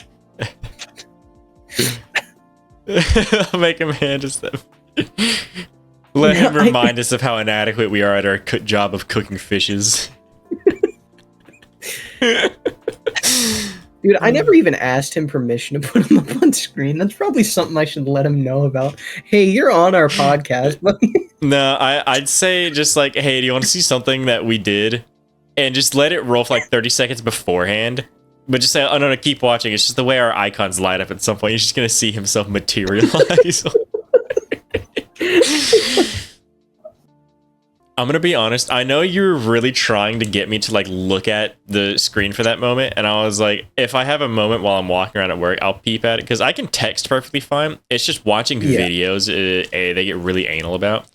Make him hand us that fish. Let him remind us of how inadequate we are at our job of cooking fishes. Dude, I never even asked him permission to put him up on screen. That's probably something I should let him know about. Hey, you're on our podcast. No, I'd say just like, hey, do you want to see something that we did? And just let it roll for like 30 seconds beforehand. But just say, oh, no, keep watching. It's just the way our icons light up at some point. You're just going to see himself materialize. I'm gonna be honest, I know you're really trying to get me to like look at the screen for that moment, and I was like, if I have a moment while I'm walking around at work, I'll peep at it, because I can text perfectly fine. It's just watching videos they get really anal about.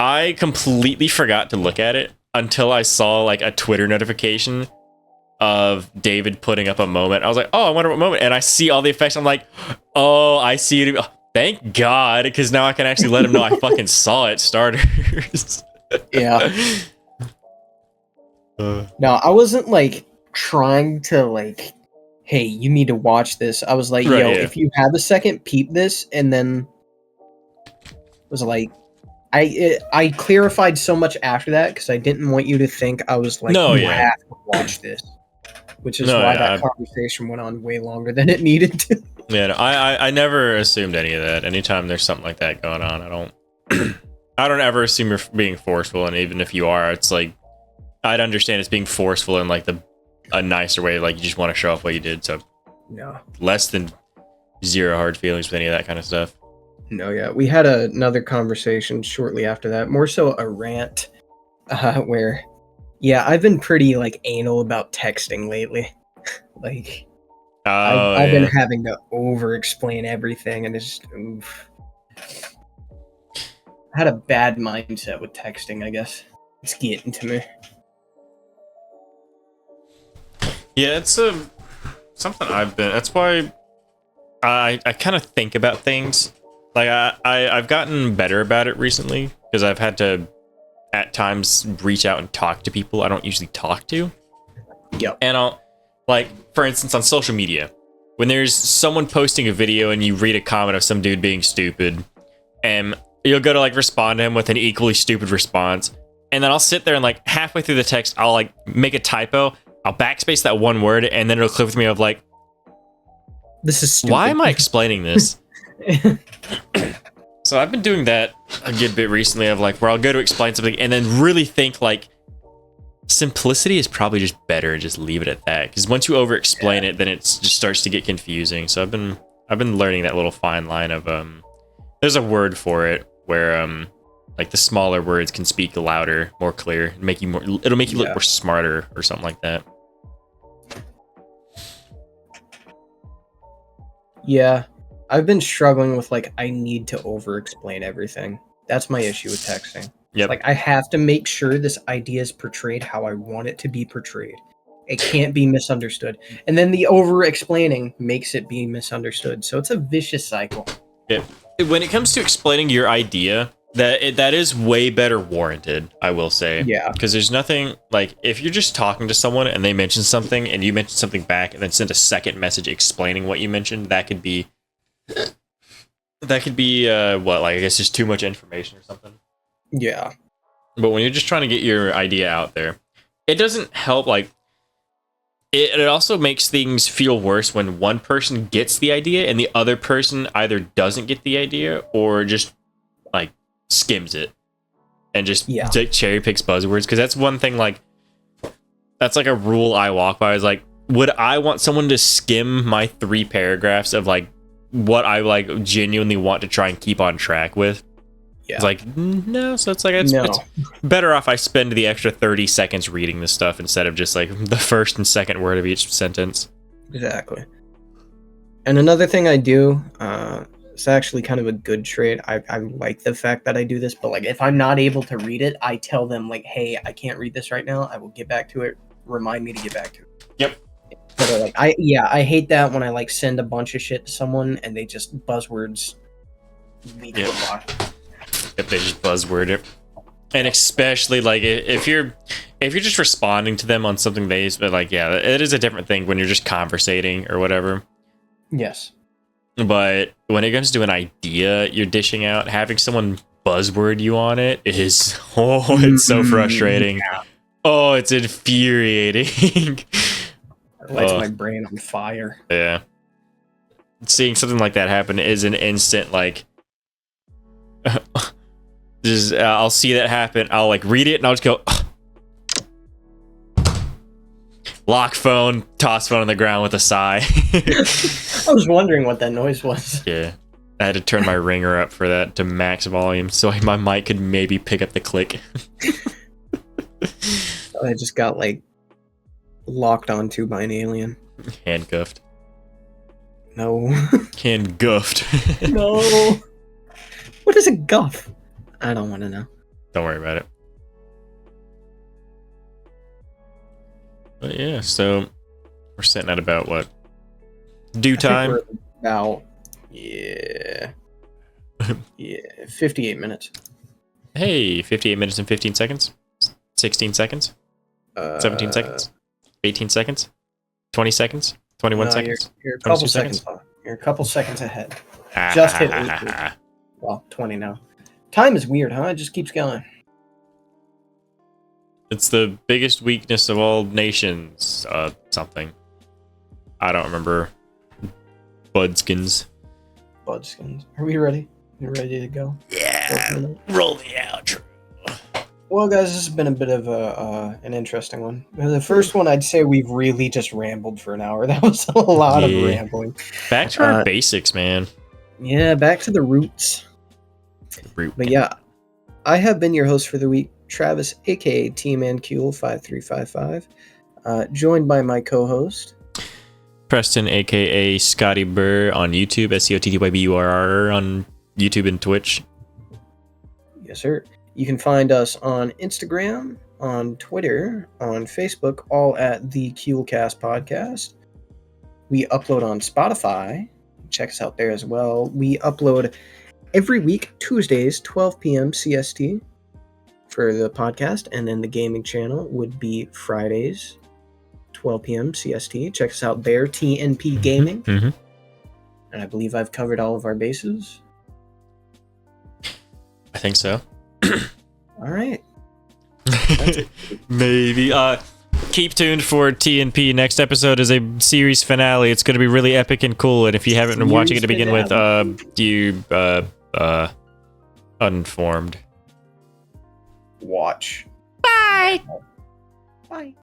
I completely forgot to look at it until I saw like a Twitter notification of David putting up a moment. I was like, oh, I wonder what moment, and I see all the effects. I'm like, oh, I see it. Oh, thank God, because now I can actually let him know I fucking saw it, starters. Yeah. No, I wasn't like trying to like, hey, you need to watch this. I was like, yo, if you have a second, peep this, and then was like, I clarified so much after that because I didn't want you to think I was like, you have to watch this, which is why that conversation went on way longer than it needed to. Yeah, no, I never assumed any of that. Anytime there's something like that going on, I don't ever assume you're being forceful, and even if you are, it's like I'd understand it's being forceful in like a nicer way, like you just want to show off what you did. So no, less than zero hard feelings with any of that kind of stuff. No, yeah, we had another conversation shortly after that, more so a rant, where, yeah, I've been pretty like anal about texting lately. Like, I've been having to over-explain everything, and it's just, oof. I had a bad mindset with texting, I guess. It's getting to me. Yeah, it's something I've been. That's why I kind of think about things. Like I've gotten better about it recently because I've had to at times reach out and talk to people I don't usually talk to. Yep. And I'll, like, for instance, on social media, when there's someone posting a video and you read a comment of some dude being stupid, and you'll go to like respond to him with an equally stupid response, and then I'll sit there and like halfway through the text, I'll like make a typo, I'll backspace that one word, and then it'll click with me of like, this is stupid. Why am I explaining this? So I've been doing that a good bit recently, of like where I'll go to explain something and then really think like simplicity is probably just better and just leave it at that, because once you over explain it, then it just starts to get confusing. So I've been I've been learning that little fine line of there's a word for it where like the smaller words can speak louder, more clear, make you more. It'll make you look more smarter or something like that. Yeah, I've been struggling with like I need to over-explain everything. That's my issue with texting. Yep. Like I have to make sure this idea is portrayed how I want it to be portrayed. It can't be misunderstood. And then the over-explaining makes it be misunderstood. So it's a vicious cycle. Yeah. When it comes to explaining your idea, that is way better warranted, I will say. Yeah. Because there's nothing like if you're just talking to someone and they mention something and you mention something back and then send a second message explaining what you mentioned, that could be what, like I guess just too much information or something. Yeah. But when you're just trying to get your idea out there, it doesn't help. Like it also makes things feel worse when one person gets the idea and the other person either doesn't get the idea or just like skims it and just cherry picks buzzwords. Because that's one thing, like that's like a rule I walk by, is like, would I want someone to skim my 3 paragraphs of like what I like genuinely want to try and keep on track with? Yeah. It's like, no. So it's like, it's better off I spend the extra 30 seconds reading this stuff instead of just like the first and second word of each sentence. Exactly. And another thing I do, it's actually kind of a good trait. I like the fact that I do this, but like if I'm not able to read it, I tell them like, hey, I can't read this right now. I will get back to it. Remind me to get back to it. Yep. So like I hate that when I like send a bunch of shit to someone and they just buzzwords lead to a block. If they just buzzword it. And especially like if you're just responding to them on something but like, yeah, it is a different thing when you're just conversating or whatever. Yes. But when it comes to an idea you're dishing out, having someone buzzword you on it is, it's so frustrating. Yeah. Oh, it's infuriating. It lights my brain on fire. Yeah. Seeing something like that happen is an instant like just I'll see that happen. I'll like read it and I'll just go lock phone, toss phone on the ground with a sigh. I was wondering what that noise was. Yeah, I had to turn my ringer up for that to max volume so my mic could maybe pick up the click. I just got like locked onto by an alien. Handcuffed. No. Handcuffed. No. What is a guff? I don't want to know. Don't worry about it. But yeah, so we're sitting at about what? Due time? About 58 minutes. Hey, 58 minutes and 15 seconds? 16 seconds? 17 seconds? 18 seconds? 20 seconds? 21 seconds? You're a couple seconds off. You're a couple seconds ahead. Just hit 18. Well, 20 now. Time is weird, huh? It just keeps going. It's the biggest weakness of all nations. Something. I don't remember. Budskins. Are we ready? You ready to go? Yeah. Roll the outro. Well, guys, this has been a bit of an interesting one. The first one, I'd say we've really just rambled for an hour. That was a lot of rambling. Back to our basics, man. Yeah, back to the roots. But yeah, I have been your host for the week, Travis, aka T-Man Kewl 5355, joined by my co-host, Preston, aka Scotty Burr on YouTube, SCOTTYBURR on YouTube and Twitch. Yes, sir. You can find us on Instagram, on Twitter, on Facebook, all at the Kewlcast podcast. We upload on Spotify. Check us out there as well. We upload every week, Tuesdays, 12 p.m. CST for the podcast, and then the gaming channel would be Fridays, 12 p.m. CST. Check us out there, TNP Gaming. Mm-hmm. And I believe I've covered all of our bases. I think so. All right. Maybe. Keep tuned for TNP. Next episode is a series finale. It's going to be really epic and cool. And if you haven't been watching it to begin with, you uninformed. Watch. Bye. Bye.